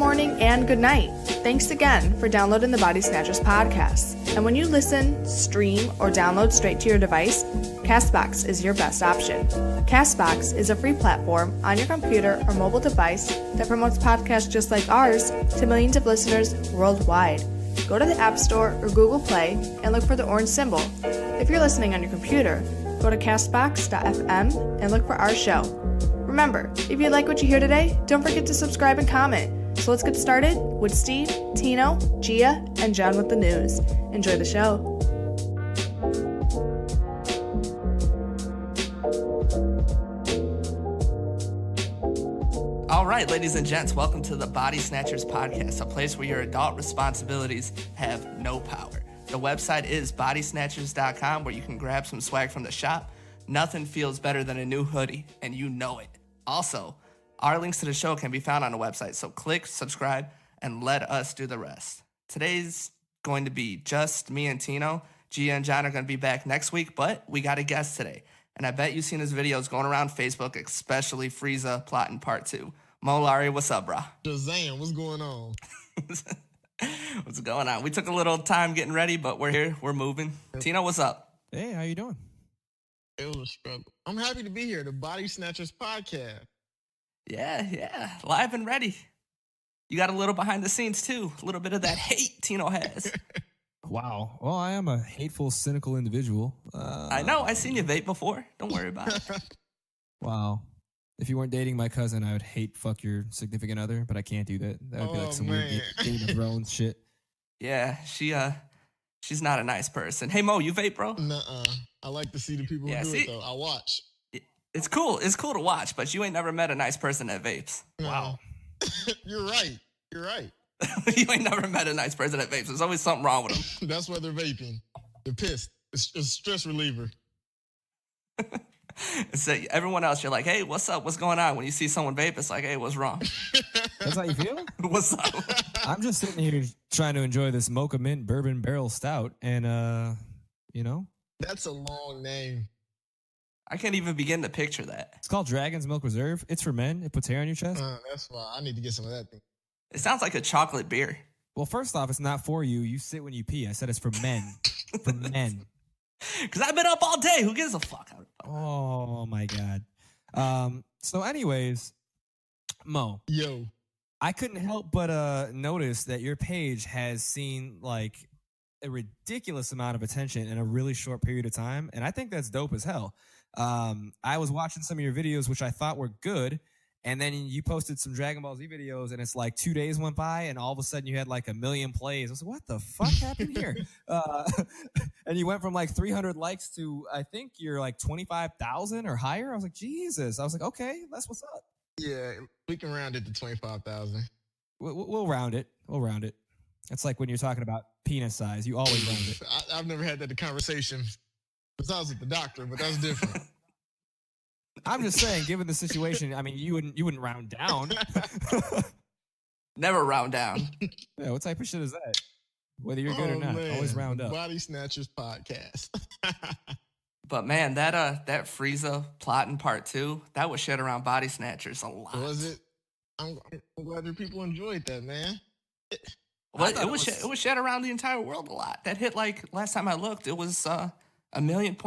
morning, and good night. Thanks again for downloading the Body Snatchers podcast. And when you listen, stream, or download straight to your device, Castbox is your best option. Castbox is a free platform on your computer or mobile device that promotes podcasts just like ours to millions of listeners worldwide. Go to the App Store or Google Play and look for the orange symbol. If you're listening on your computer, go to castbox.fm and look for our show. Remember, if you like what you hear today, don't forget to subscribe and comment. So let's get started with Steve, Tino, Gia, and John with the news. Enjoy the show. All right, ladies and gents, welcome to the Body Snatchers podcast, a place where your adult responsibilities have no power. The website is bodysnatchers.com, where you can grab some swag from the shop. Nothing feels better than a new hoodie, and you know it. Also, our links to the show can be found on the website, so click, subscribe, and let us do the rest. Today's going to be just me and Tino. Gia and John are going to be back next week, but we got a guest today. And I bet you've seen his videos going around Facebook, especially Frieza plotting part 2. Mo Lari, what's up, bro? Shazam, what's going on? What's going on? We took a little time getting ready, but we're here. We're moving. Tino, what's up? Hey, how you doing? It was a struggle. I'm happy to be here, the Body Snatchers podcast. Yeah, live and ready. You got a little behind the scenes, too. A little bit of that hate Tino has. Wow. Well, I am a hateful, cynical individual. I know. I seen you vape before. Don't worry about it. Wow. If you weren't dating my cousin, I would hate fuck your significant other, but I can't do that. That would be like some weird Game of Thrones shit. Yeah, she's not a nice person. Hey, Mo, you vape, bro? Nuh-uh. I like to see the people who do it, though. I watch. It's cool. It's cool to watch, but you ain't never met a nice person that vapes. Wow. You're right. You ain't never met a nice person that vapes. There's always something wrong with them. That's why they're vaping. They're pissed. It's a stress reliever. So everyone else, you're like, hey, what's up? What's going on? When you see someone vape, it's like, hey, what's wrong? That's how you feel? What's up? I'm just sitting here trying to enjoy this Mocha Mint Bourbon Barrel Stout, and, That's a long name. I can't even begin to picture that. It's called Dragon's Milk Reserve. It's for men. It puts hair on your chest. That's why I need to get some of that thing. It sounds like a chocolate beer. Well, first off, it's not for you. You sit when you pee. I said it's for men. For men. Because I've been up all day. Who gives a fuck? Oh, my God. So anyways, Mo. Yo. I couldn't help but notice that your page has seen like a ridiculous amount of attention in a really short period of time. And I think that's dope as hell. I was watching some of your videos, which I thought were good. And then you posted some Dragon Ball Z videos, and it's like 2 days went by, and all of a sudden you had like 1 million plays. I was like, what the fuck happened here? And you went from like 300 likes to, I think you're like 25,000 or higher. I was like, Jesus. I was like, okay, that's what's up. Yeah, we can round it to 25,000. We'll round it. We'll round it. It's like when you're talking about penis size. You always round it. I've never had that conversation besides with the doctor, but that's different. I'm just saying, given the situation, I mean, you wouldn't round down. Never round down. Yeah, what type of shit is that? Whether you're good or not, always round up. Body Snatchers podcast. But man, that Frieza plotting part 2, that was shit around Body Snatchers a lot. Was it? I'm glad that people enjoyed that, man. It was shared around the entire world a lot. That hit, like, last time I looked, it was 1.4 million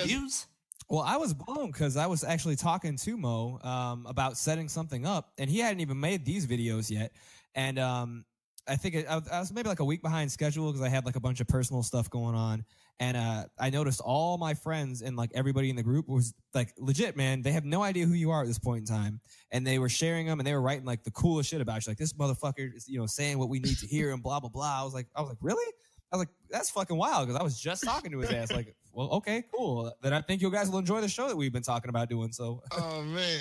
views. Well, I was blown because I was actually talking to Mo about setting something up, and he hadn't even made these videos yet. And I think I was maybe like a week behind schedule because I had like a bunch of personal stuff going on. And I noticed all my friends and like everybody in the group was like, legit, man, they have no idea who you are at this point in time. And they were sharing them, and they were writing like the coolest shit about you. Like, this motherfucker is, saying what we need to hear and blah, blah, blah. I was like, really? I was like, that's fucking wild, because I was just talking to his ass. Like, well, okay, cool. Then I think you guys will enjoy the show that we've been talking about doing. So, oh man,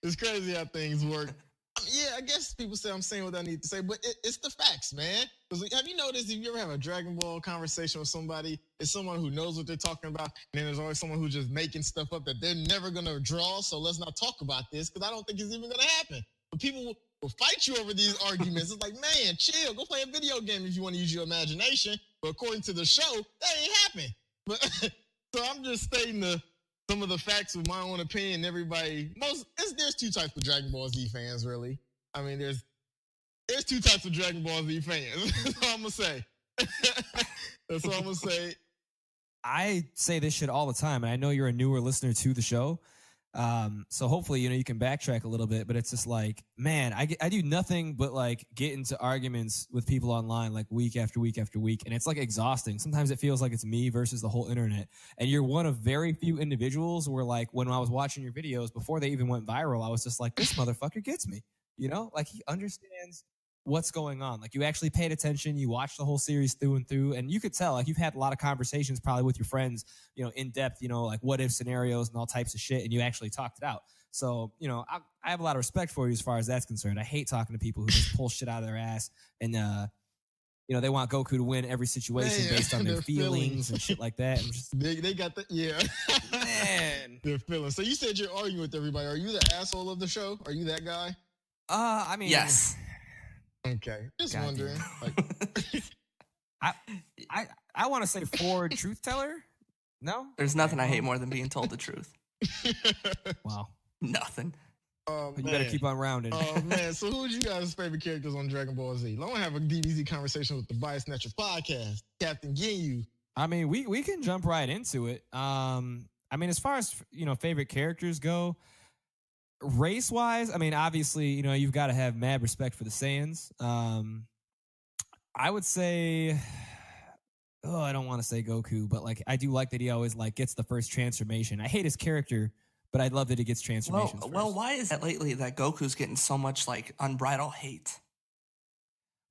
it's crazy how things work. Yeah, I guess people say I'm saying what I need to say, but it's the facts, man. Because have you noticed, if you ever have a Dragon Ball conversation with somebody, it's someone who knows what they're talking about, and then there's always someone who's just making stuff up that they're never gonna draw. So let's not talk about this, because I don't think it's even gonna happen. But people will fight you over these arguments. It's like, man, chill, go play a video game if you want to use your imagination. But according to the show, that ain't happening. But so I'm just stating some of the facts of my own opinion. There's two types of Dragon Ball Z fans, really. I mean, there's there's two types of Dragon Ball Z fans. That's all I'm gonna say. That's all I'm gonna say. I say this shit all the time, and I know you're a newer listener to the show. So hopefully, you can backtrack a little bit, but it's just like, man, I do nothing but like get into arguments with people online like week after week after week. And it's like exhausting. Sometimes it feels like it's me versus the whole internet. And you're one of very few individuals where like when I was watching your videos before they even went viral, I was just like, this motherfucker gets me, like he understands what's going on. Like you actually paid attention, you watched the whole series through and through, and you could tell like you've had a lot of conversations probably with your friends, in depth, like what if scenarios and all types of shit, and you actually talked it out. So, I have a lot of respect for you as far as that's concerned. I hate talking to people who just pull shit out of their ass and they want Goku to win every situation based on their feelings and shit like that. And just, they got that, yeah. Man. Their feelings. So you said you're arguing with everybody. Are you the asshole of the show? Are you that guy? I mean, Yes. Okay, just God wondering. I want to say forward truth teller. No, There's nothing I hate more than being told the truth. Wow. Nothing. Oh, You better keep on rounding. Oh man, so who's you guys' favorite characters on Dragon Ball Z? I want to have a DBZ conversation with the Body Snatcher podcast. Captain Ginyu. I mean, we can jump right into it. I mean, as far as favorite characters go, race wise, I mean, obviously, you've got to have mad respect for the Saiyans. I would say, I don't want to say Goku, but like I do like that he always like gets the first transformation. I hate his character, but I love that he gets transformations. Well, why is that lately that Goku's getting so much like unbridled hate?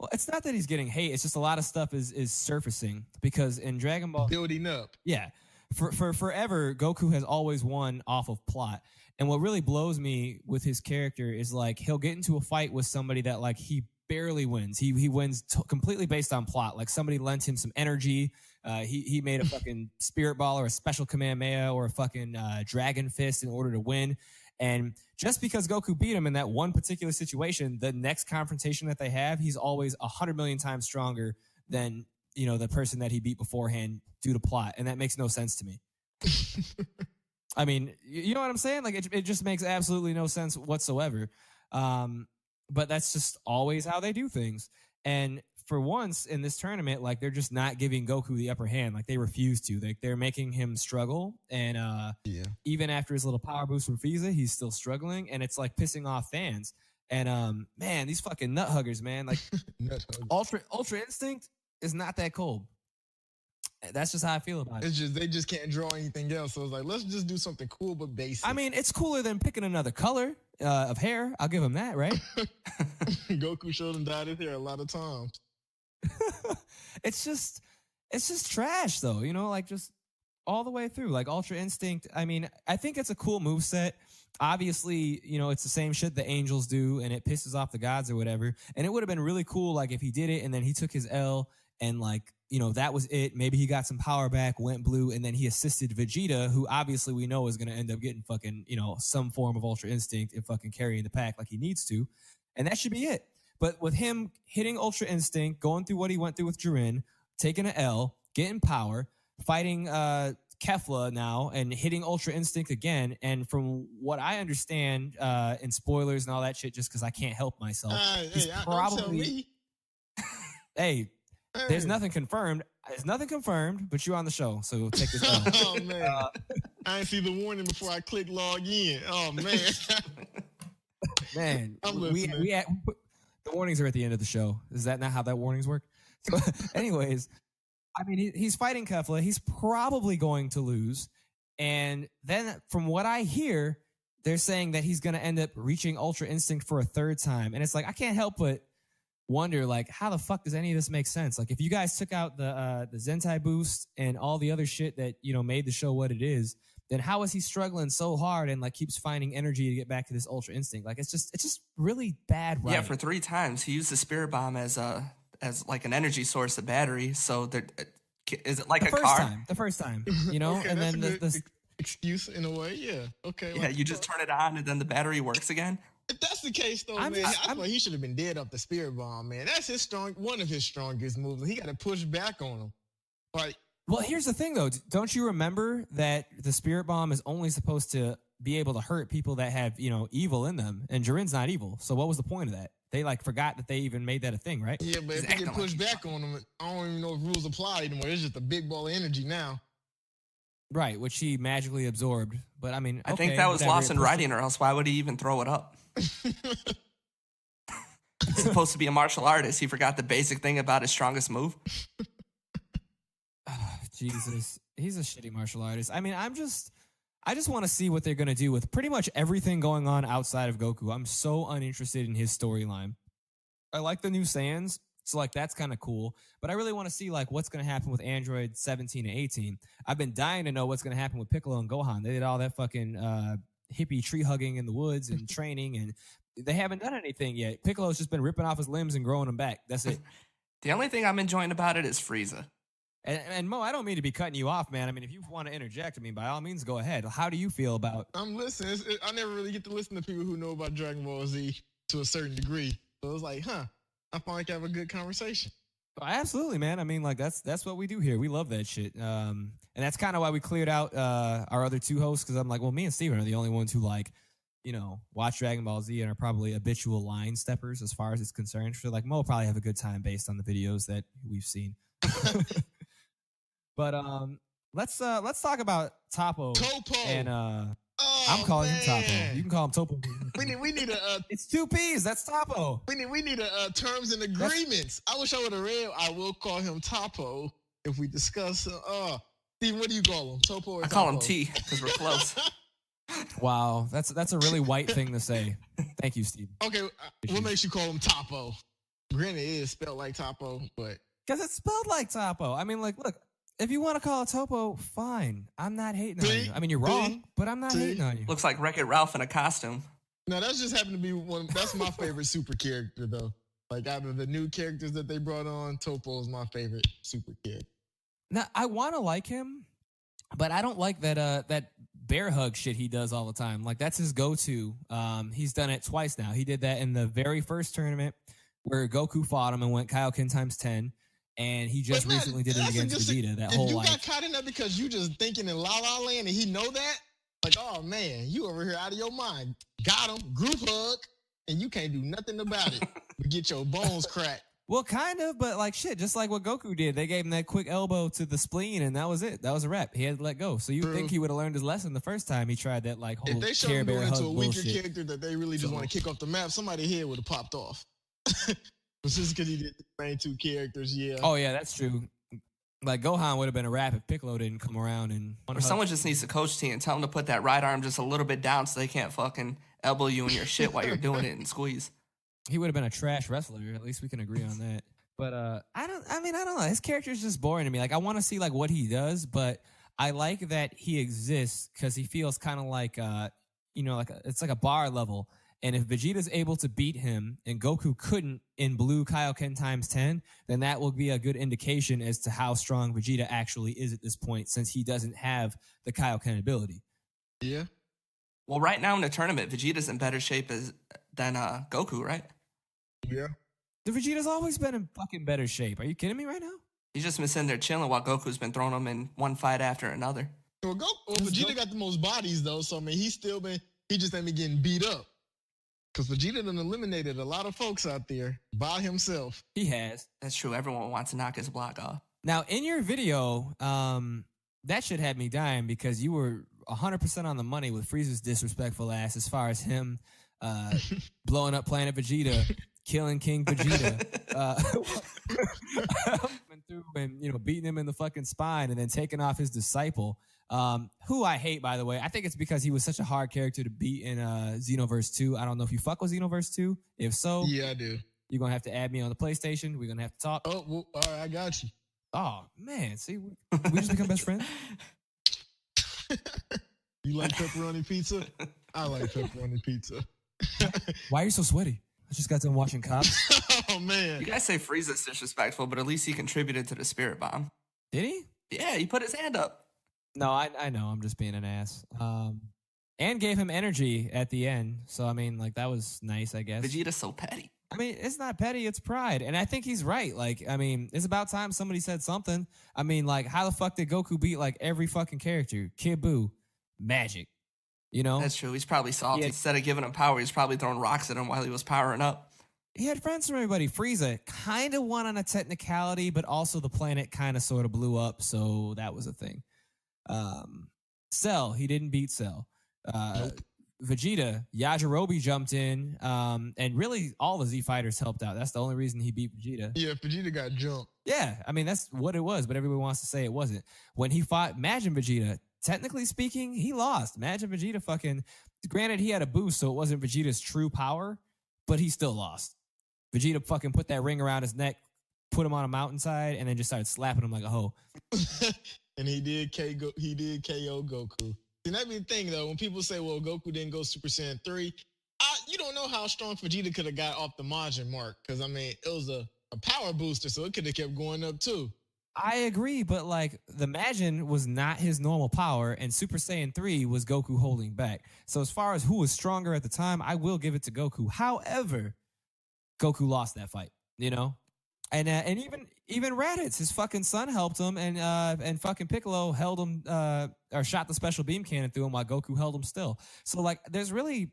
Well, it's not that he's getting hate. It's just a lot of stuff is surfacing because in Dragon Ball, Building up. yeah, for forever, Goku has always won off of plot. And what really blows me with his character is like he'll get into a fight with somebody that like he barely wins. He wins completely based on plot. Like somebody lent him some energy. He made a fucking spirit ball or a special Kamehameha or a fucking dragon fist in order to win. And just because Goku beat him in that one particular situation, the next confrontation that they have, he's always 100 million times stronger than the person that he beat beforehand due to plot. And that makes no sense to me. I mean, you know what I'm saying? Like it just makes absolutely no sense whatsoever. But that's just always how they do things. And for once in this tournament, like they're just not giving Goku the upper hand. Like they refuse to. They're making him struggle. And even after his little power boost from Frieza, he's still struggling. And it's like pissing off fans. And man, these fucking nut huggers, man. Like Ultra Instinct is not that cold. That's just how I feel about it. It's just they just can't draw anything else. So it's like let's just do something cool but basic. I mean, it's cooler than picking another color of hair. I'll give him that, right? Goku showed him dyed his hair a lot of times. It's just trash though, like just all the way through. Like Ultra Instinct, I mean, I think it's a cool moveset. Obviously, it's the same shit the angels do and it pisses off the gods or whatever. And it would have been really cool like if he did it and then he took his L and like, that was it. Maybe he got some power back, went blue, and then he assisted Vegeta, who obviously we know is going to end up getting fucking, some form of Ultra Instinct and fucking carrying the pack like he needs to. And that should be it. But with him hitting Ultra Instinct, going through what he went through with Jiren, taking an L, getting power, fighting Kefla now, and hitting Ultra Instinct again. And from what I understand, in spoilers and all that shit, just because I can't help myself, he's probably... Hey, there's nothing confirmed. There's nothing confirmed, but you're on the show, so take this down. Oh, man. I didn't see the warning before I clicked log in. Oh, man. Man, I'm we the warnings are at the end of the show. Is that not how that warnings work? So, anyways, I mean, he's fighting Kefla. He's probably going to lose. And then from what I hear, they're saying that he's going to end up reaching Ultra Instinct for a third time. And it's like, I can't help but wonder, like, how the fuck does any of this make sense? Like, if you guys took out the Zentai boost and all the other shit that, made the show what it is, then how is he struggling so hard and like keeps finding energy to get back to this Ultra Instinct? Like, it's just really bad writing. Yeah, for 3 times he used the Spirit Bomb as like an energy source, a battery. So there, is it like a car? The first time, Okay, and then the excuse in a way. Yeah. Okay. Yeah, you just turn it on and then the battery works again. If that's the case, though, man, I feel like he should have been dead off the Spirit Bomb, man. That's one of his strongest moves. He got to push back on him. Like, well, here's the thing, though. Don't you remember that the Spirit Bomb is only supposed to be able to hurt people that have, evil in them. And Jiren's not evil. So what was the point of that? They like forgot that they even made that a thing, right? Yeah, but if they get pushed back on them, I don't even know if rules apply anymore. It's just a big ball of energy now. Right, which he magically absorbed. But I mean, I think that was lost in writing, or else why would he even throw it up? He's supposed to be a martial artist. He forgot the basic thing about his strongest move. Jesus, he's a shitty martial artist. I mean, I just want to see what they're going to do with pretty much everything going on outside of Goku. I'm so uninterested in his storyline. I like the new Saiyans, so like that's kind of cool. But I really want to see like what's going to happen with Android 17 and 18. I've been dying to know what's going to happen with Piccolo and Gohan. They did all that fucking hippie tree hugging in the woods and training, and they haven't done anything yet. Piccolo's just been ripping off his limbs and growing them back. That's it. The only thing I'm enjoying about it is Frieza. And Mo, I don't mean to be cutting you off, man. I mean, if you want to interject, I mean, by all means, go ahead. How do you feel about? I'm listening. I never really get to listen to people who know about Dragon Ball Z to a certain degree. So it's like, I finally can have a good conversation. Absolutely, man. I mean, like that's what we do here. We love that shit. And that's kind of why we cleared out our other two hosts, because I'm like, well, me and Steven are the only ones who like, watch Dragon Ball Z and are probably habitual line steppers as far as it's concerned. So like Mo will probably have a good time based on the videos that we've seen. But let's talk about Toppo. And I'm calling him Toppo. You can call him Topo. We need a it's two P's. That's Toppo. We need a terms and agreements. I wish I would have read. I will call him Toppo if we discuss. Steve, what do you call him? Topo or I call him T because we're close. Wow, that's a really white thing to say. Thank you, Steve. Okay, what makes you call him Toppo? Granted, it is spelled like Toppo, but because it's spelled like Toppo. I mean, like, look. If you want to call it Topo, fine. I'm not hating on you. I mean, you're wrong, but I'm not hating on you. Looks like Wreck-It Ralph in a costume. No, that's just happened to be one. That's my favorite super character, though. Like, out of the new characters that they brought on, Topo is my favorite super character. Now, I want to like him, but I don't like that bear hug shit he does all the time. Like, that's his go-to. He's done it twice now. He did that in the very first tournament where Goku fought him and went Kaioken times 10. And he just recently did it against Vegeta. That whole like, if you got caught in that because you just thinking in La La Land and he know that, like, oh man, you over here out of your mind. Got him, group hug, and you can't do nothing about it. You get your bones cracked. Well, kind of, but like shit, just like what Goku did. They gave him that quick elbow to the spleen, and that was it. That was a wrap. He had to let go. So you think he would have learned his lesson the first time he tried that like whole if they showed Care him Bear going hug into a weaker bullshit. character that they really just want to kick off the map, somebody's head would have popped off. It's just because he did the main two characters, yeah. Oh yeah, that's true. Like Gohan would have been a wrap if Piccolo didn't come around and. Or someone just needs to coach T and tell him to put that right arm just a little bit down so they can't fucking elbow you in your shit while you're doing it and squeeze. He would have been a trash wrestler. At least we can agree on that. But I don't know. His character is just boring to me. Like I want to see like what he does, but I like that he exists because he feels kind of like it's like a bar level. And if Vegeta's able to beat him and Goku couldn't in Blue Kaioken times 10, then that will be a good indication as to how strong Vegeta actually is at this point, since he doesn't have the Kaioken ability. Yeah. Well, right now in the tournament, Vegeta's in better shape than Goku, right? Yeah. The Vegeta's always been in fucking better shape. Are you kidding me right now? He's just been sitting there chilling while Goku's been throwing him in one fight after another. Well, Vegeta got the most bodies, though, so I mean, he just ain't been getting beat up. Because Vegeta done eliminated a lot of folks out there by himself. He has. That's true. Everyone wants to knock his block off. Now, in your video, that shit had me dying because you were 100% on the money with Frieza's disrespectful ass as far as him blowing up Planet Vegeta, killing King Vegeta, and beating him in the fucking spine and then taking off his disciple. Who I hate, by the way. I think it's because he was such a hard character to beat in Xenoverse 2. I don't know if you fuck with Xenoverse 2. If so, yeah, I do. You're going to have to add me on the PlayStation. We're going to have to talk. Oh, well, all right, I got you. Oh, man. See, we just become best friends. You like pepperoni pizza? I like pepperoni pizza. Why are you so sweaty? I just got done watching Cops. Oh, man. You guys say Frieza's disrespectful, but at least he contributed to the Spirit Bomb. Did he? Yeah, he put his hand up. No, I know. I'm just being an ass. And gave him energy at the end. So, I mean, like, that was nice, I guess. Vegeta's so petty. I mean, it's not petty. It's pride. And I think he's right. Like, I mean, it's about time somebody said something. I mean, like, how the fuck did Goku beat, like, every fucking character? Kid Buu, magic. You know, That's true. He's probably salty. Yeah. Instead of giving him power, he's probably throwing rocks at him while he was powering up. he had friends from everybody. Frieza kind of won on a technicality, but also the planet kind of sort of blew up, so that was a thing. Cell, he didn't beat Cell. Nope. Vegeta, Yajirobe jumped in, and really all the Z fighters helped out. That's the only reason he beat Vegeta. Yeah, Vegeta got jumped. Yeah, I mean that's what it was, but everyone wants to say it wasn't. When he fought Majin Vegeta, technically speaking, he lost. Majin Vegeta fucking, granted he had a boost, so it wasn't Vegeta's true power, but he still lost. Vegeta fucking put that ring around his neck, put him on a mountainside, and then just started slapping him like a hoe. And he did KO Goku. And that be the thing though, when people say, well, Goku didn't go Super Saiyan 3, you don't know how strong Vegeta could have got off the Majin mark. Because I mean, it was a power booster, so it could have kept going up too. I agree, but like the Majin was not his normal power, and Super Saiyan 3 was Goku holding back. So as far as who was stronger at the time, I will give it to Goku. However, Goku lost that fight, you know? And even Raditz, his fucking son helped him, and fucking Piccolo held him or shot the special beam cannon through him while Goku held him still. So like, there's really,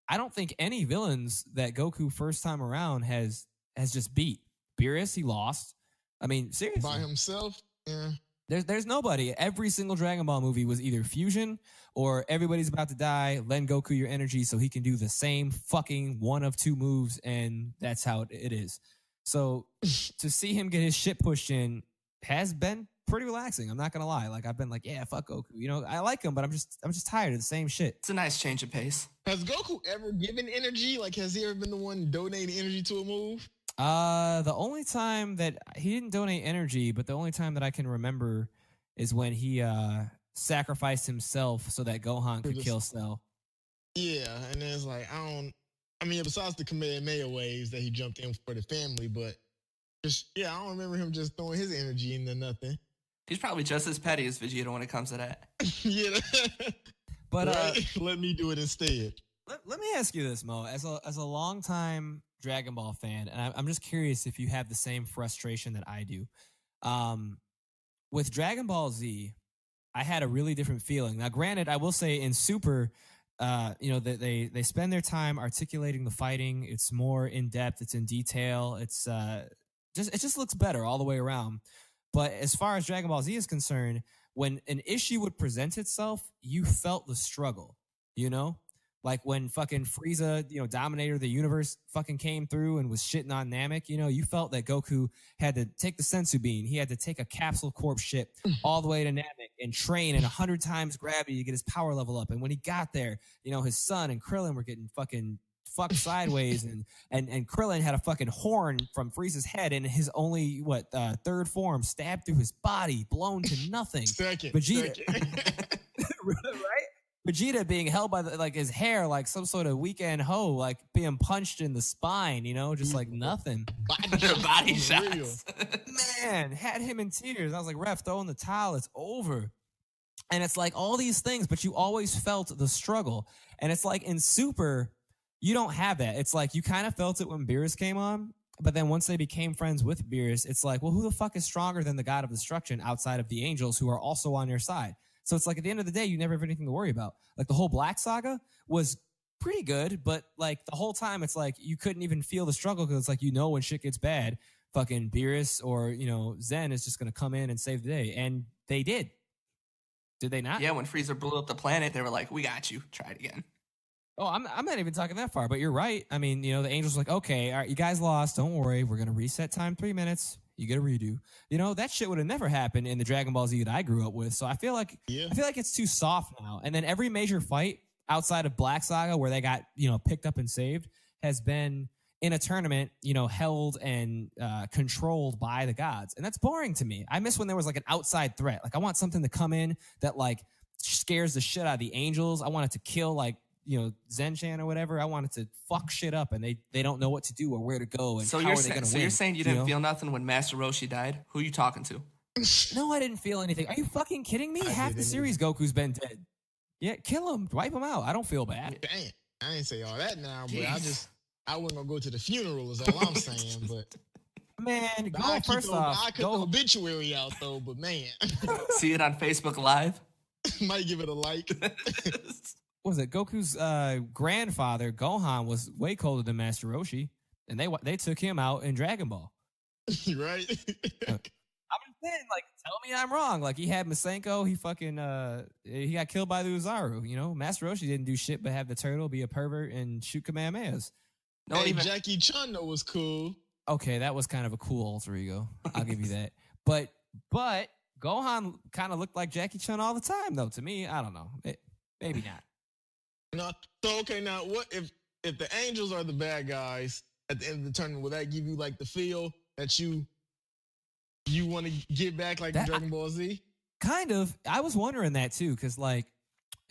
I don't think any villains that Goku first time around has just beat. Beerus, he lost. I mean, seriously, By himself, yeah. there's nobody. Every single Dragon Ball movie was either fusion or everybody's about to die. Lend Goku your energy so he can do the same fucking one of two moves, and that's how it is. So to see him get his shit pushed in has been pretty relaxing. I'm not gonna lie. Like I've been like, yeah, fuck Goku. You know, I like him, but I'm just tired of the same shit. It's a nice change of pace. Has Goku ever given energy? Like, has he ever been the one donating energy to a move? The only time that he didn't donate energy, but the only time that I can remember is when he sacrificed himself so that Gohan could kill Cell. Yeah, and then it's like, I mean, besides the Kamehameha waves that he jumped in for the family, but just, yeah, I don't remember him just throwing his energy into nothing. He's probably just as petty as Vegeta when it comes to that. Yeah. But right? Let me do it instead. let me ask you this, Mo, as a longtime Dragon Ball fan, and I'm just curious if you have the same frustration that I do. With Dragon Ball Z, I had a really different feeling. Now, granted, I will say in Super, you know, they spend their time articulating the fighting. It's more in depth. It's in detail. It just looks better all the way around. But as far as Dragon Ball Z is concerned, when an issue would present itself, you felt the struggle. You know, like when fucking Frieza, you know, Dominator of the Universe, fucking came through and was shitting on Namek. You know, you felt that Goku had to take the Sensu Bean. He had to take a Capsule Corp ship all the way to Namek and train in 100 times gravity to get his power level up. And when he got there, you know, his son and Krillin were getting fucking fucked sideways, and Krillin had a fucking horn from Frieza's head, and his only third form stabbed through his body, blown to nothing. Vegeta, right? Vegeta being held by his hair like some sort of weekend hoe, like being punched in the spine, you know, just like nothing. Body shots. Man, had him in tears. I was like, ref, throw in the towel. It's over. And it's like all these things, but you always felt the struggle. And it's like in Super, you don't have that. It's like you kind of felt it when Beerus came on, but then once they became friends with Beerus, it's like, well, who the fuck is stronger than the God of Destruction outside of the angels who are also on your side? So it's like at the end of the day, you never have anything to worry about. Like the whole Black Saga was pretty good, but like the whole time it's like you couldn't even feel the struggle because it's like, you know, when shit gets bad, fucking Beerus or, you know, Zen is just going to come in and save the day. And they did. Did they not? Yeah, when Frieza blew up the planet, they were like, we got you. Try it again. Oh, I'm not even talking that far, but you're right. I mean, you know, the Angels were like, okay, all right, you guys lost. Don't worry. We're going to reset time 3 minutes. You get a redo. You know, that shit would have never happened in the Dragon Ball Z that I grew up with. So I feel like it's too soft now. And then every major fight outside of Black Saga where they got, you know, picked up and saved has been in a tournament, you know, held and controlled by the gods. And that's boring to me. I miss when there was like an outside threat. Like I want something to come in that like scares the shit out of the Angels. I want it to kill like, you know, Zenchan or whatever. I wanted to fuck shit up, and they don't know what to do or where to go. And so how are they going to win? So you're saying you didn't feel nothing when Master Roshi died? Who are you talking to? No, I didn't feel anything. Are you fucking kidding me? Half the series Goku's been dead. Yeah, kill him, wipe him out. I don't feel bad. Dang, I ain't say all that now, but I wasn't gonna go to the funeral. Is all I'm saying. But man, I cut the go. obituary out though. But man, see it on Facebook Live. Might give it a like. what was it? Goku's grandfather Gohan was way colder than Master Roshi, and they took him out in Dragon Ball. Right? I'm just saying, like, tell me I'm wrong. Like, he had Masenko, he got killed by the Uzaru. You know, Master Roshi didn't do shit but have the turtle be a pervert and shoot Kamehamehas. No, Hey, even Jackie Chun though was cool. Okay, that was kind of a cool alter ego. I'll give you that. But Gohan kind of looked like Jackie Chun all the time, though. To me, I don't know. Maybe not. No, so okay, now what if the Angels are the bad guys at the end of the tournament? Will that give you like the feel that you want to get back like That- Dragon Ball Z? Kind of. I was wondering that too, because like,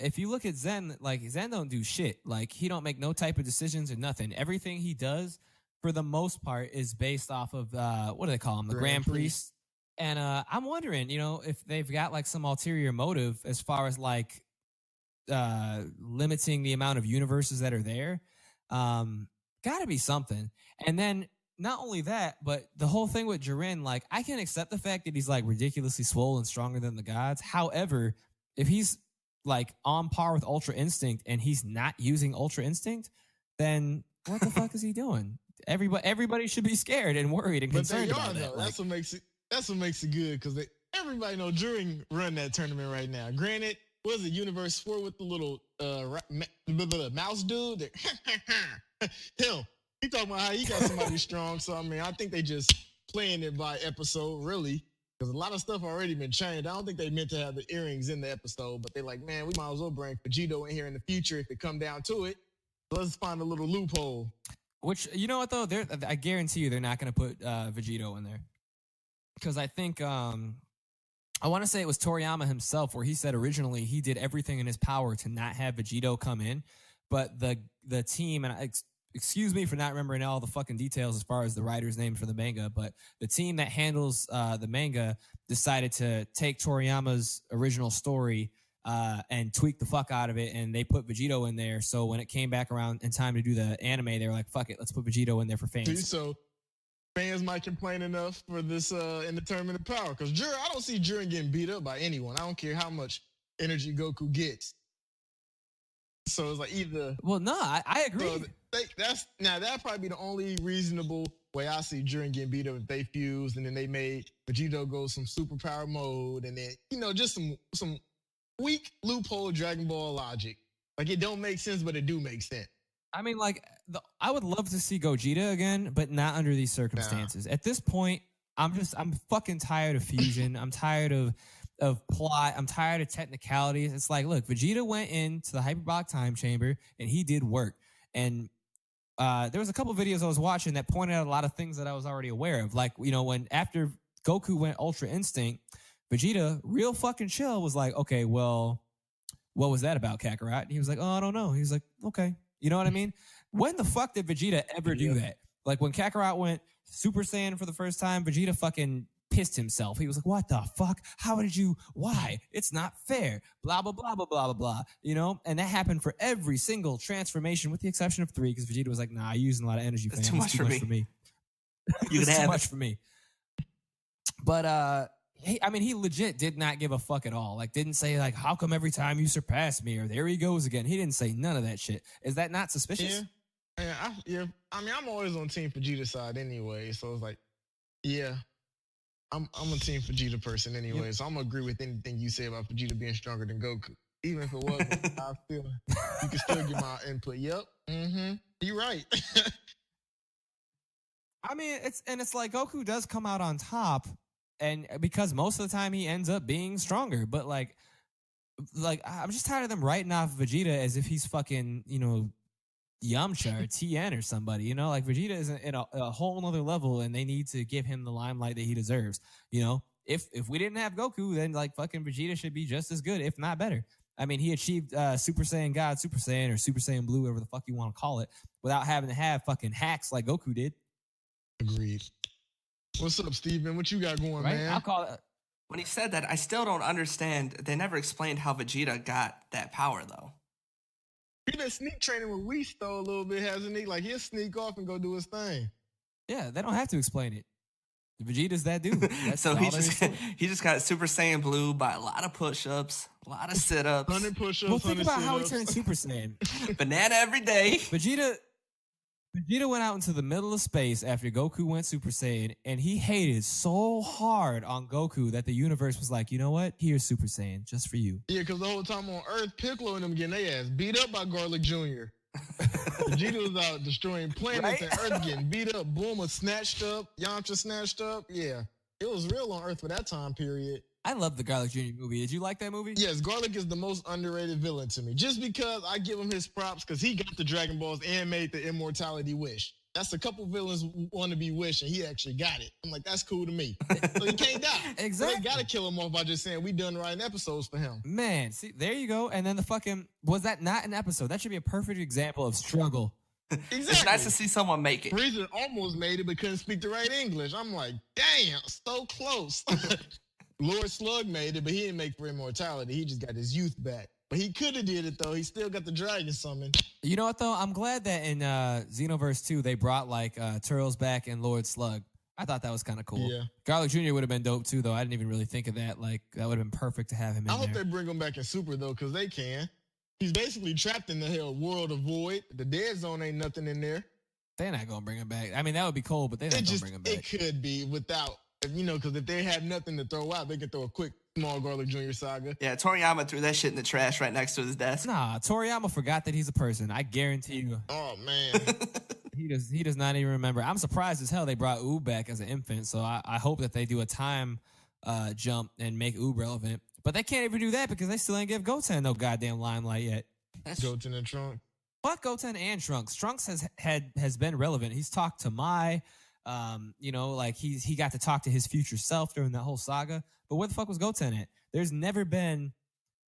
if you look at Zen, like Zen don't do shit. Like he don't make no type of decisions or nothing. Everything he does, for the most part, is based off of what do they call him, the Grand Priest. And I'm wondering, you know, if they've got like some ulterior motive as far as like limiting the amount of universes that are there. Got to be something. And then not only that, but the whole thing with Jiren, like I can accept the fact that he's like ridiculously swole and stronger than the gods. However, if he's like on par with Ultra Instinct and he's not using Ultra Instinct, then what the fuck is he doing? Everybody should be scared and worried and But they concerned are about that. though. Like, That's what makes it good because everybody know During run that tournament right now. Granted, was it Universe 4 with the little mouse dude? Him. He talking about how he got somebody strong. So I mean, I think they just playing it by episode, really. Because a lot of stuff already been changed. I don't think they meant to have the earrings in the episode, but they're like, man, we might as well bring Vegito in here in the future if it come down to it. Let's find a little loophole. which, you know what though? I guarantee you they're not going to put Vegito in there. Because I think I want to say it was Toriyama himself where he said originally he did everything in his power to not have Vegito come in, but the team, and excuse me for not remembering all the fucking details as far as the writer's name for the manga, but the team that handles the manga decided to take Toriyama's original story and tweak the fuck out of it, and they put Vegito in there. So when it came back around in time to do the anime, they were like, fuck it, let's put Vegito in there for See, fans. so fans might complain enough for this in the tournament of power because I don't see Jiren getting beat up by anyone. I don't care how much energy Goku gets. So it's like either. Well, no, I agree. So that'd probably be the only reasonable way I see Jiren getting beat up if they fused and then they made Vegito go some superpower mode and then just some weak loophole Dragon Ball logic. Like it don't make sense, but it do make sense. I mean, like, I would love to see Gogeta again, but not under these circumstances. At this point, I'm fucking tired of fusion. I'm tired of plot. I'm tired of technicalities. It's like, look, Vegeta went into the hyperbolic time chamber and he did work. And there was a couple videos I was watching that pointed out a lot of things that I was already aware of. Like, you know, when after Goku went Ultra Instinct, Vegeta, real fucking chill, was like, okay, well, what was that about, Kakarot? And he was like, oh, I don't know. He was like, okay. You know what I mean? When the fuck did Vegeta ever do that? Like when Kakarot went Super Saiyan for the first time, Vegeta fucking pissed himself. He was like, what the fuck? How did you? Why? It's not fair. Blah, blah, blah, blah, blah, blah, blah. You know? And that happened for every single transformation with the exception of 3 because Vegeta was like, nah, you're using a lot of energy, fam. It's too much for me. You It's can too have much it. for me. But he legit did not give a fuck at all. Like, didn't say like, how come every time you surpass me or there he goes again? He didn't say none of that shit. Is that not suspicious? Yeah. I mean, I'm always on Team Vegeta side anyway, so it's like, yeah, I'm a Team Vegeta person anyway, Yep. so I'm gonna agree with anything you say about Vegeta being stronger than Goku. Even if it wasn't, you can still get my input. Yep. Mm-hmm. You're right. I mean, it's like Goku does come out on top, and because most of the time he ends up being stronger. But like I'm just tired of them writing off Vegeta as if he's fucking, you know, Yamcha or Tien or somebody. You know, like Vegeta is in a whole nother level, and they need to give him the limelight that he deserves. You know, if we didn't have Goku, then like fucking Vegeta should be just as good, if not better. I mean, he achieved Super Saiyan God, Super Saiyan, or Super Saiyan Blue, whatever the fuck you want to call it, without having to have fucking hacks like Goku did. Agreed. What's up, Steven? What you got going, Right? man? I'll call it. When he said that, I still don't understand. They never explained how Vegeta got that power, though. He been sneak training with Whis though a little bit, hasn't he? Like he'll sneak off and go do his thing. Yeah, they don't have to explain it. Vegeta's that dude. That's So all he there is just to it. he just got Super Saiyan Blue by a lot of push-ups, a lot of sit-ups, 100 push-ups, Well, think 100 about how he sit-ups. turned Super Saiyan. banana every day. Vegeta went out into the middle of space after Goku went Super Saiyan, and he hated so hard on Goku that the universe was like, you know what? Here's Super Saiyan, just for you. Yeah, because the whole time on Earth, Piccolo and them getting their ass beat up by Garlic Jr. Vegeta was out destroying planets Right? and Earth getting beat up. Bulma snatched up. Yamcha snatched up. Yeah, it was real on Earth for that time period. I love the Garlic Jr. movie. Did you like that movie? Yes, Garlic is the most underrated villain to me. Just because I give him his props because he got the Dragon Balls and made the immortality wish. That's a couple villains want to be wish, and he actually got it. I'm like, that's cool to me. So he can't die. Exactly. So they gotta kill him off by just saying we done writing episodes for him. Man, see, there you go. And then the fucking, was that not an episode? That should be a perfect example of struggle. Exactly. It's nice to see someone make it. Frieza almost made it but couldn't speak the right English. I'm like, damn, so close. Lord Slug made it, but he didn't make for immortality. He just got his youth back. But he could have did it though. He still got the dragon summon. You know what, though? I'm glad that in Xenoverse 2, they brought, like, Turtles back and Lord Slug. I thought that was kind of cool. Yeah. Garlic Jr. would have been dope, too, though. I didn't even really think of that. Like, that would have been perfect to have him in I hope there. they bring him back in Super though, because they can. He's basically trapped in the hell world of void. The dead zone ain't nothing in there. They're not going to bring him back. I mean, that would be cool, but they're not going to bring him back. It could be without, because if they have nothing to throw out, they could throw a quick small Garlic Jr. saga. Yeah, Toriyama threw that shit in the trash right next to his desk. Nah, Toriyama forgot that he's a person. I guarantee you. Oh man. He does not even remember. I'm surprised as hell they brought Oob back as an infant, so I hope that they do a time jump and make Oob relevant. But they can't even do that because they still ain't give Goten no goddamn limelight yet. That's Goten and Trunk. Fuck Goten and Trunks. Trunks has been relevant. He's talked to Mai. Like he got to talk to his future self during that whole saga. But where the fuck was Goten at? There's never been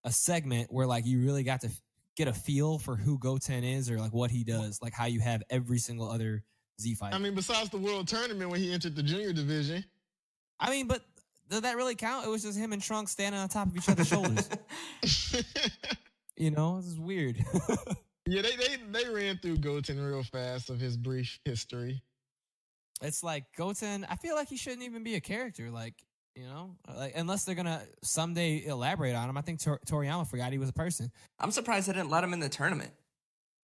a segment where like you really got to get a feel for who Goten is or like what he does, like how you have every single other Z fighter. I mean, besides the world tournament when he entered the junior division. But did that really count? It was just him and Trunks standing on top of each other's shoulders. This is weird. Yeah, they ran through Goten real fast of his brief history. It's like Goten, I feel like he shouldn't even be a character. Like unless they're gonna someday elaborate on him. I think Toriyama forgot he was a person. I'm surprised they didn't let him in the tournament.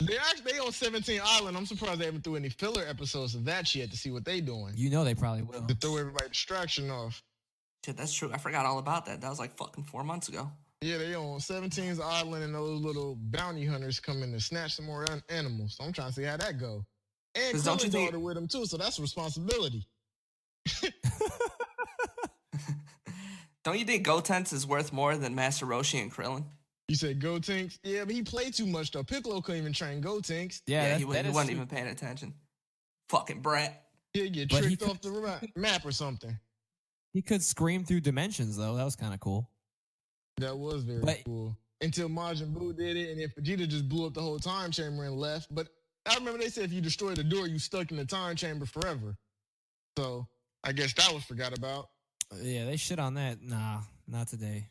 They on 17 Island. I'm surprised they haven't threw any filler episodes of that yet to see what they doing. They probably will. To throw everybody distraction off. Shit, that's true. I forgot all about that. That was like fucking 4 months ago. Yeah, they on 17's Island and those little bounty hunters come in to snatch some more animals. So I'm trying to see how that go. And 'Cause don't you Krillin's think- daughter with him too, so that's responsibility. Don't you think Gotenks is worth more than Master Roshi and Krillin? You said Gotenks? Yeah, but he played too much though. Piccolo couldn't even train Gotenks. Yeah, he that wasn't is even true. paying attention. Fucking brat. He'd get But he tricked off the map or something. He could scream through dimensions though. That was kind of cool. That was very But- cool. Until Majin Buu did it, and then Vegeta just blew up the whole time chamber and left. But I remember they said if you destroy the door, you stuck in the time chamber forever. So I guess that was forgot about. Yeah, they shit on that. Nah, not today.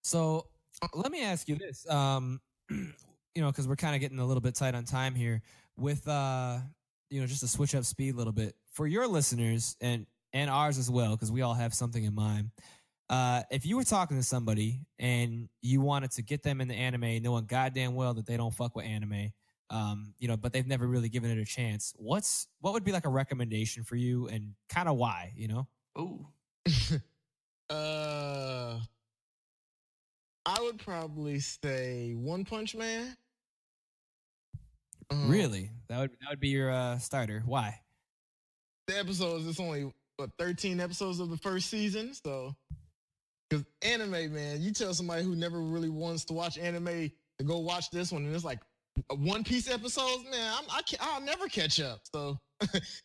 So let me ask you this. Because we're kind of getting a little bit tight on time here. With just to switch up speed a little bit for your listeners and ours as well, because we all have something in mind. If you were talking to somebody and you wanted to get them into anime, knowing goddamn well that they don't fuck with anime, but they've never really given it a chance, what would be like a recommendation for you and kind of why, Ooh. I would probably say One Punch Man. Really? That would be your starter. Why? The episodes, it's only 13 episodes of the first season, so because anime, man, you tell somebody who never really wants to watch anime to go watch this one, and it's like a One Piece episodes, man, I'll never catch up. So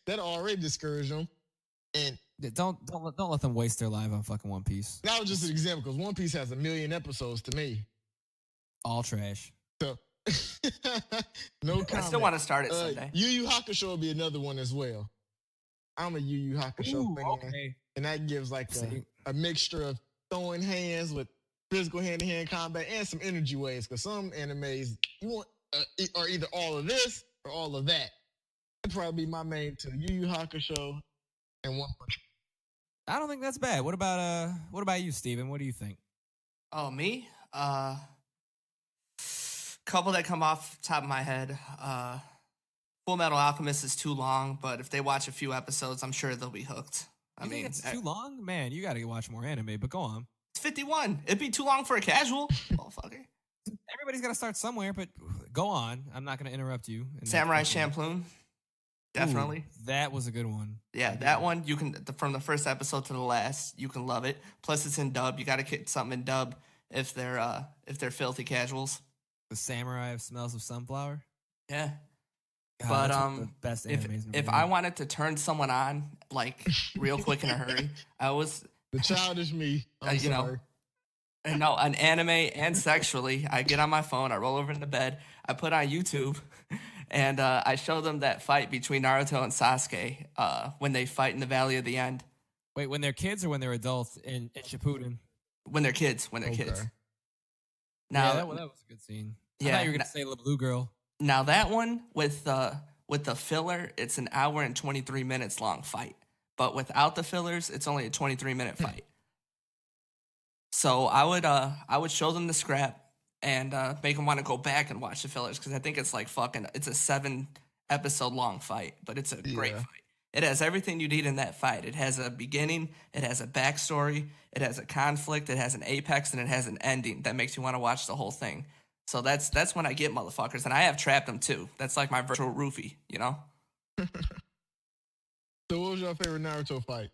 that already discouraged them. And Don't let them waste their life on fucking One Piece. that was just an example because One Piece has 1 million episodes to me. All trash. So no comment. I still want to start it someday. Yu Yu Hakusho will be another one as well. I'm a Yu Yu Hakusho fan, okay. and that gives like See? a mixture of throwing hands with physical hand-to-hand combat and some energy waves. Because some animes you want are either all of this or all of that. That'd probably be my main two: Yu Yu Hakusho and One Punch I don't think that's bad. What about you, Steven? What do you think? Oh, me? Couple that come off the top of my head. Full Metal Alchemist is too long, but if they watch a few episodes, I'm sure they'll be hooked. You think it's too long? Man, you got to watch more anime, but go on. It's 51. It'd be too long for a casual. Motherfucker. Everybody's got to start somewhere, but go on. I'm not going to interrupt you. Samurai Champloo. Definitely. Ooh, that was a good one. Yeah, that one, you can, from the first episode to the last, you can love it. Plus, it's in dub. You got to get something in dub if they're filthy casuals. The Samurai of Smells of Sunflower. Yeah. God, But that's one of the best animes if I wanted to turn someone on like real quick in a hurry, I was The childish me. I'm you know, sorry. and no, an anime and sexually, I get on my phone, I roll over into bed, I put on YouTube, and I show them that fight between Naruto and Sasuke when they fight in the Valley of the End. Wait, when they're kids or when they're adults in Shippuden? When they're kids. Okay. Now, Yeah, that was a good scene. I Yeah, thought you were going to say Little Blue Girl. now that one with the filler, it's an hour and 23 minutes long fight. But without the fillers, it's only a 23-minute fight. So I would show them the scrap and make them want to go back and watch the fillers because I think it's like it's a 7-episode long fight, but it's a great Yeah. fight. It has everything you need in that fight. It has a beginning, it has a backstory, it has a conflict, it has an apex, and it has an ending that makes you want to watch the whole thing. So that's when I get motherfuckers, and I have trapped them too. That's like my virtual roofie, you know? So what was your favorite Naruto fight?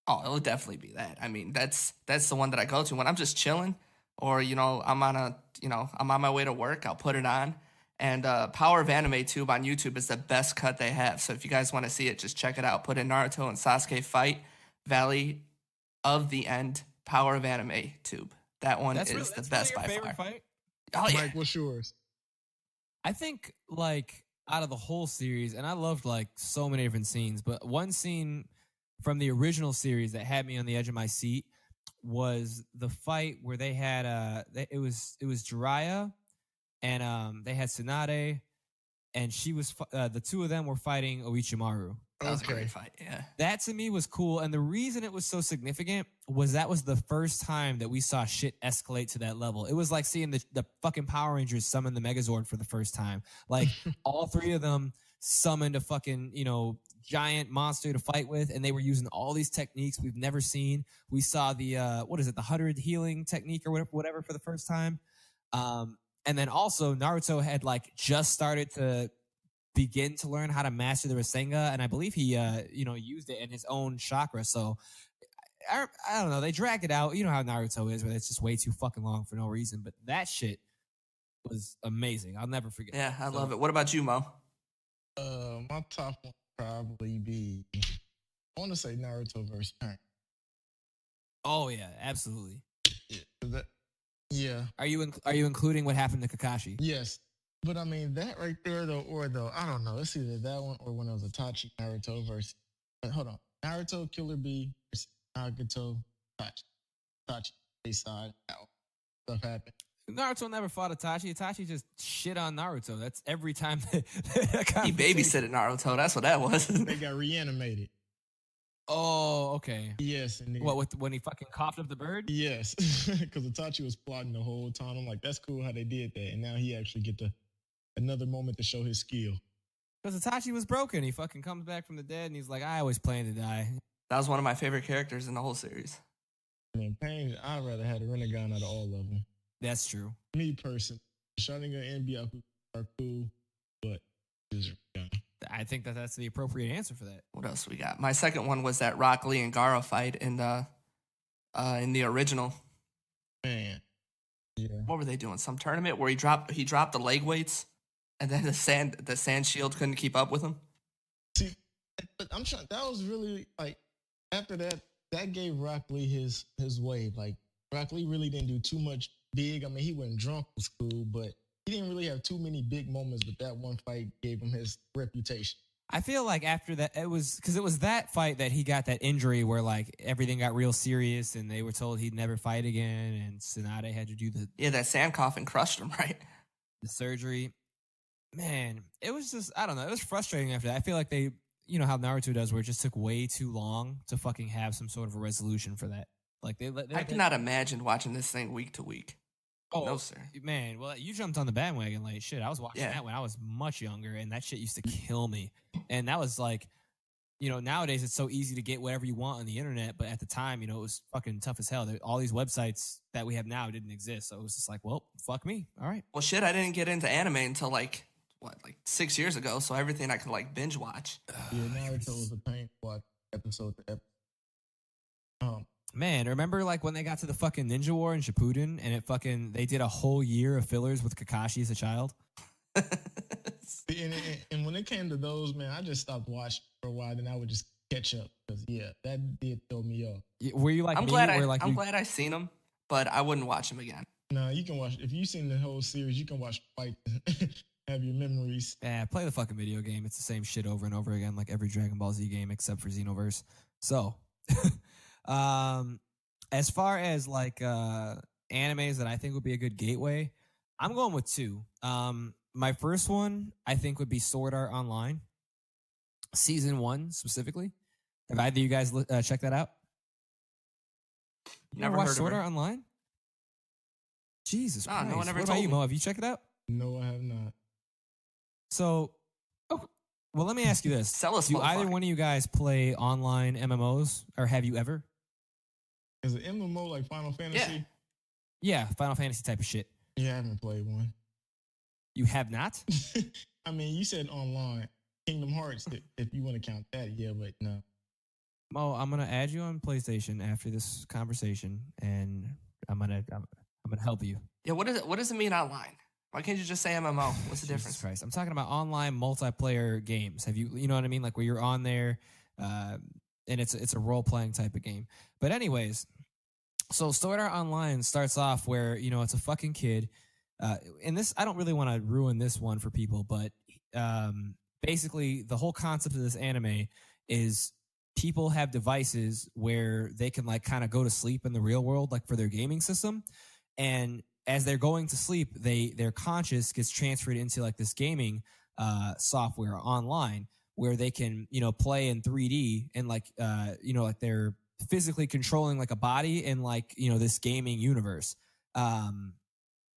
Oh, it'll definitely be that. I mean, that's the one that I go to when I'm just chilling, or I'm on my way to work. I'll put it on, and Power of Anime Tube on YouTube is the best cut they have. So if you guys want to see it, just check it out. Put in Naruto and Sasuke fight, Valley of the End, Power of Anime Tube. That one is the best really by your favorite far. fight? Oh yeah, Mike, what's yours? I think like out of the whole series, and I loved like so many different scenes, but one scene from the original series that had me on the edge of my seat was the fight where they had it was Jiraiya and they had Tsunade, and she was the two of them were fighting Oichimaru. that was a Okay. great fight. Yeah, That to me was cool, and the reason it was so significant was that was the first time that we saw shit escalate to that level. It was like seeing the fucking Power Rangers summon the Megazord for the first time. Like all three of them summoned a fucking giant monster to fight with, and they were using all these techniques we've never seen. We saw the the 100 healing technique or whatever for the first time, and then also Naruto had like just started to begin to learn how to master the Rasengan, and I believe he used it in his own chakra. So I don't know, they dragged it out. You know how Naruto is, where it's just way too fucking long for no reason. But that shit was amazing. I'll never forget. yeah, I love it. What about you, Mo? My top one would probably be, I want to say Naruto versus Pain. Oh yeah, absolutely. Yeah. Are you including what happened to Kakashi? Yes. But I mean, that right there, though, I don't know. It's either that one or when it was Itachi Naruto versus, hold on. Naruto Killer Bee versus Nagato Itachi. They side out. Stuff happened. Naruto never fought Itachi. Itachi just shit on Naruto. That's every time He babysitted Naruto. That's what that was. They got reanimated. Oh, okay. Yes. And then, When he fucking coughed up the bird? yes. Because Itachi was plotting the whole time. I'm like, that's cool how they did that. And now he actually get another moment to show his skill. Because Itachi was broken. He fucking comes back from the dead and he's like, I always planned to die. That was one of my favorite characters in the whole series. I mean, Pain, I'd rather have a Rinnegan out of all of them. That's true. Me personally, Sharingan and Byakugan are cool, but it's Rinnegan. I think that's the appropriate answer for that. What else we got? My second one was that Rock Lee and Gaara fight in the original. Man, yeah. What were they doing? Some tournament where he dropped the leg weights, and then the sand shield couldn't keep up with him. See, but I'm trying. That was really like after that gave Rock Lee his wave. Like Rock Lee really didn't do too much big. I mean, he went drunk was cool, but he didn't really have too many big moments. But that one fight gave him his reputation. I feel like after that, it was that fight that he got that injury where like everything got real serious and they were told he'd never fight again, and Tsunade had to do That sand coffin crushed him, right? the surgery. Man, it was just, I don't know, it was frustrating after that. I feel like they you know how Naruto does, where it just took way too long to fucking have some sort of a resolution for that. Like I cannot imagine watching this thing week to week. Oh No, sir. man, well you jumped on the bandwagon late. Shit, I was watching that when I was much younger, and that shit used to kill me. And that was like, you know, nowadays it's so easy to get whatever you want on the internet, but at the time, you know, it was fucking tough as hell. All these websites that we have now didn't exist, so it was just like, well, fuck me. All right. Well, shit, I didn't get into anime until like 6 years ago. So everything I could like binge watch. Yeah, Naruto was a pain to watch episode to episode. Man, remember like when they got to the fucking Ninja War in Shippuden, and they did a whole year of fillers with Kakashi as a child? And when it came to those, man, I just stopped watching for a while. Then I would just catch up because that did throw me off. Were you like I'm me, glad or glad I seen them, but I wouldn't watch them again. No, you can watch if you've seen the whole series. You can watch fight, have your memories. Yeah, play the fucking video game. It's the same shit over and over again, like every Dragon Ball Z game except for Xenoverse. So, as far as like animes that I think would be a good gateway, I'm going with two. My first one I think would be Sword Art Online, season 1 specifically. Have either of you guys checked that out? You Never watched heard of Sword her. Art Online? Jesus Christ! no one ever what about told you, me. Mo? Have you checked it out? No, I have not. So, well, let me ask you this: Sell us, do either motherfucker. one of you guys play online MMOs, or have you ever? Is it MMO like Final Fantasy? Yeah, Final Fantasy type of shit. Yeah, I haven't played one. You have not? I mean, you said online. Kingdom Hearts, if you want to count that, yeah, but no. Mo, I'm gonna add you on PlayStation after this conversation, and I'm gonna help you. Yeah, what does it mean online? Why can't you just say MMO? What's the Jesus difference? Christ, I'm talking about online multiplayer games. Have you know what I mean? Like where you're on there, and it's a role playing type of game. But anyways, so Sword Art Online starts off where you know it's a fucking kid. And this, I don't really want to ruin this one for people, but basically the whole concept of this anime is people have devices where they can like kind of go to sleep in the real world, like for their gaming system. And as they're going to sleep, their conscious gets transferred into like this gaming software online where they can, you know, play in 3D and like, you know, like they're physically controlling like a body in like, you know, this gaming universe.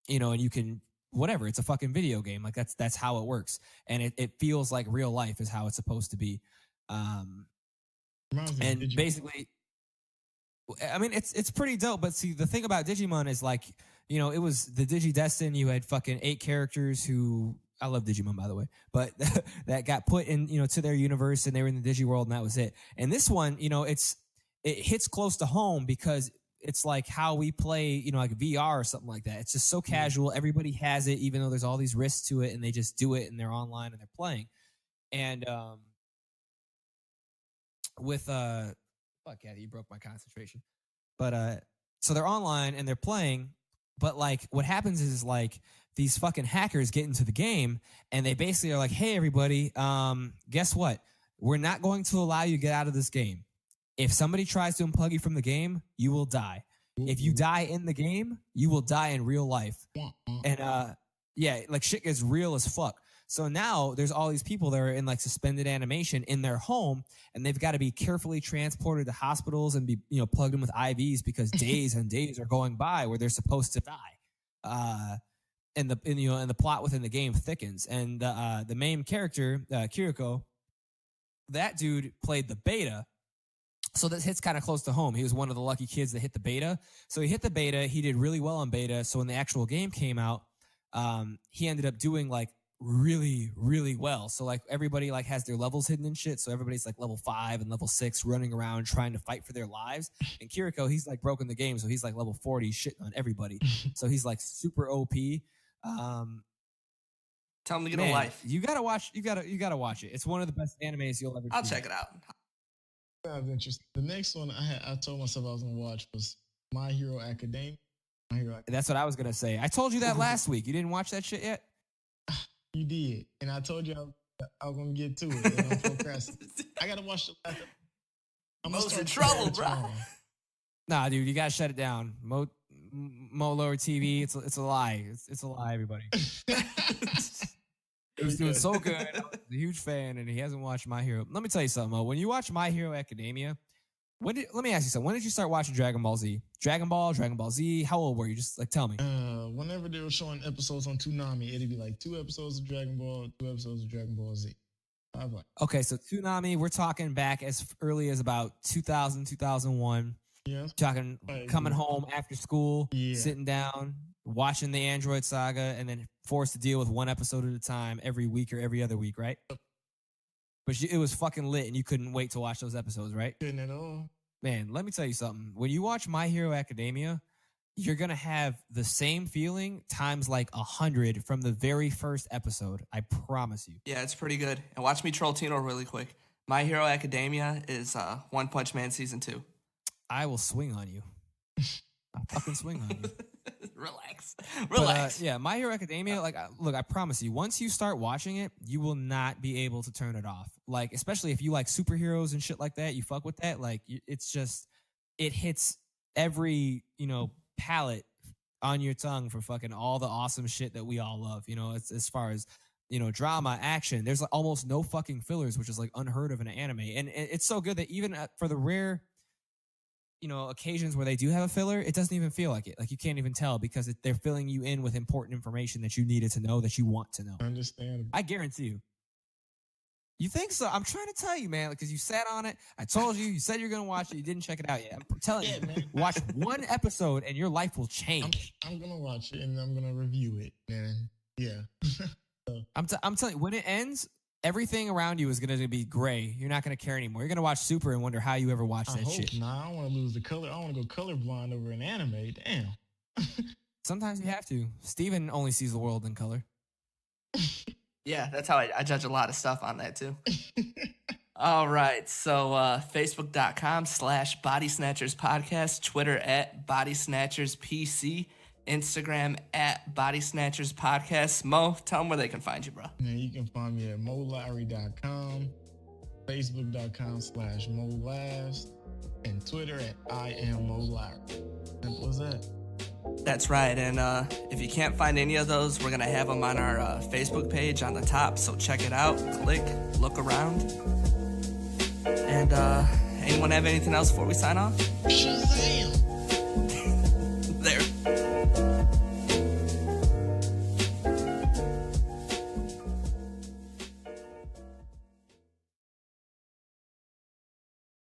You know, and you can whatever. It's a fucking video game. Like that's how it works, and it feels like real life is how it's supposed to be. Reminds me of And Digimon. basically, I mean, it's pretty dope. But see, the thing about Digimon is like, you know, it was the Digidestin. You had fucking 8 characters who I love Digimon, by the way, but that got put in, you know, to their universe, and they were in the Digi world, and that was it. And this one, you know, it hits close to home because it's like how we play, you know, like VR or something like that. It's just so casual. Everybody has it, even though there's all these risks to it, and they just do it, and they're online and they're playing. And with fuck yeah, you broke my concentration. But so they're online and they're playing, but like what happens is like these fucking hackers get into the game, and they basically are like, hey everybody, guess what? We're not going to allow you to get out of this game. If somebody tries to unplug you from the game, you will die. If you die in the game, you will die in real life. And yeah, like shit gets real as fuck. So now there's all these people that are in like suspended animation in their home, and they've got to be carefully transported to hospitals and be, you know, plugged in with IVs because days and days are going by where they're supposed to die. And the plot within the game thickens. And the main character, Kiriko, that dude played the beta. So this hits kind of close to home. He was one of the lucky kids that hit the beta. So he hit the beta. He did really well on beta. So when the actual game came out, he ended up doing like really, really well. So like everybody like has their levels hidden and shit. So everybody's like level 5 and level 6 running around trying to fight for their lives. And Kiriko, he's like broken the game. So he's like level 40 shitting on everybody. So he's like super OP. Tell him to get Man, a life. You gotta watch. You gotta watch it. It's one of the best animes you'll ever. I'll see. check it out. Sounds interesting. The next one I told myself I was gonna watch was My Hero Academia. My Hero Academia. That's what I was gonna say. I told you that last week. You didn't watch that shit yet. You did, and I told you I was gonna get to it. And I'm procrastinating. I gotta watch the last. I'm gonna Mo's in start trouble, bro. tomorrow. Nah, dude, you gotta shut it down. Mo lower TV. It's a lie. It's a lie, everybody. It was doing so good. a huge fan, and he hasn't watched My Hero. Let me tell you something, Mo. When you watch My Hero Academia, let me ask you something. When did you start watching Dragon Ball Z? Dragon Ball Z? How old were you? Just like tell me. Whenever they were showing episodes on Toonami, it'd be like 2 episodes of Dragon Ball, 2 episodes of Dragon Ball Z. Okay, so Toonami, we're talking back as early as about 2000, 2001. Yeah. Talking coming home after school, Yeah. sitting down, watching the Android Saga, and then forced to deal with 1 episode at a time every week or every other week, right? But it was fucking lit, and you couldn't wait to watch those episodes, right? Couldn't at all. Man, let me tell you something. When you watch My Hero Academia, you're going to have the same feeling times like 100 from the very first episode. I promise you. Yeah, it's pretty good. And watch me troll Tino really quick. My Hero Academia is One Punch Man Season 2. I will swing on you. I'll fucking swing on you. Relax. But, yeah, My Hero Academia, like, look, I promise you, once you start watching it, you will not be able to turn it off. Like, especially if you like superheroes and shit like that, you fuck with that. Like, it's just, it hits every, palate on your tongue for fucking all the awesome shit that we all love. As far as, drama, action, there's like almost no fucking fillers, which is like unheard of in an anime. And it's so good that even for the rare, occasions where they do have a filler, it doesn't even feel like it. Like you can't even tell because they're filling you in with important information that you needed to know, that you want to know. Understandable. I guarantee you. You think so? I'm trying to tell you, man, because you sat on it. I told you. You said you're going to watch it. You didn't check it out yet. I'm telling you, man. Watch 1 episode and your life will change. I'm going to watch it and I'm going to review it. And yeah. I'm telling you, when it ends, everything around you is going to be gray. You're not going to care anymore. You're going to watch Super and wonder how you ever watched that shit. Nah, I don't want to lose the color. I want to go colorblind over an anime. Damn. Sometimes you have to. Steven only sees the world in color. Yeah, that's how I judge a lot of stuff on that too. All right, so Facebook.com/Body Snatchers Podcast, Twitter @BodySnatchersPC, Instagram @Body Snatchers Podcast. Mo, tell them where they can find you, bro. Man, you can find me at MoLowry.com, Facebook.com/MoLaughs, and Twitter @IamMoLowry. Simple as that. That's right, and if you can't find any of those, we're going to have them on our Facebook page on the top, so check it out, click, look around. And anyone have anything else before we sign off? Shazam!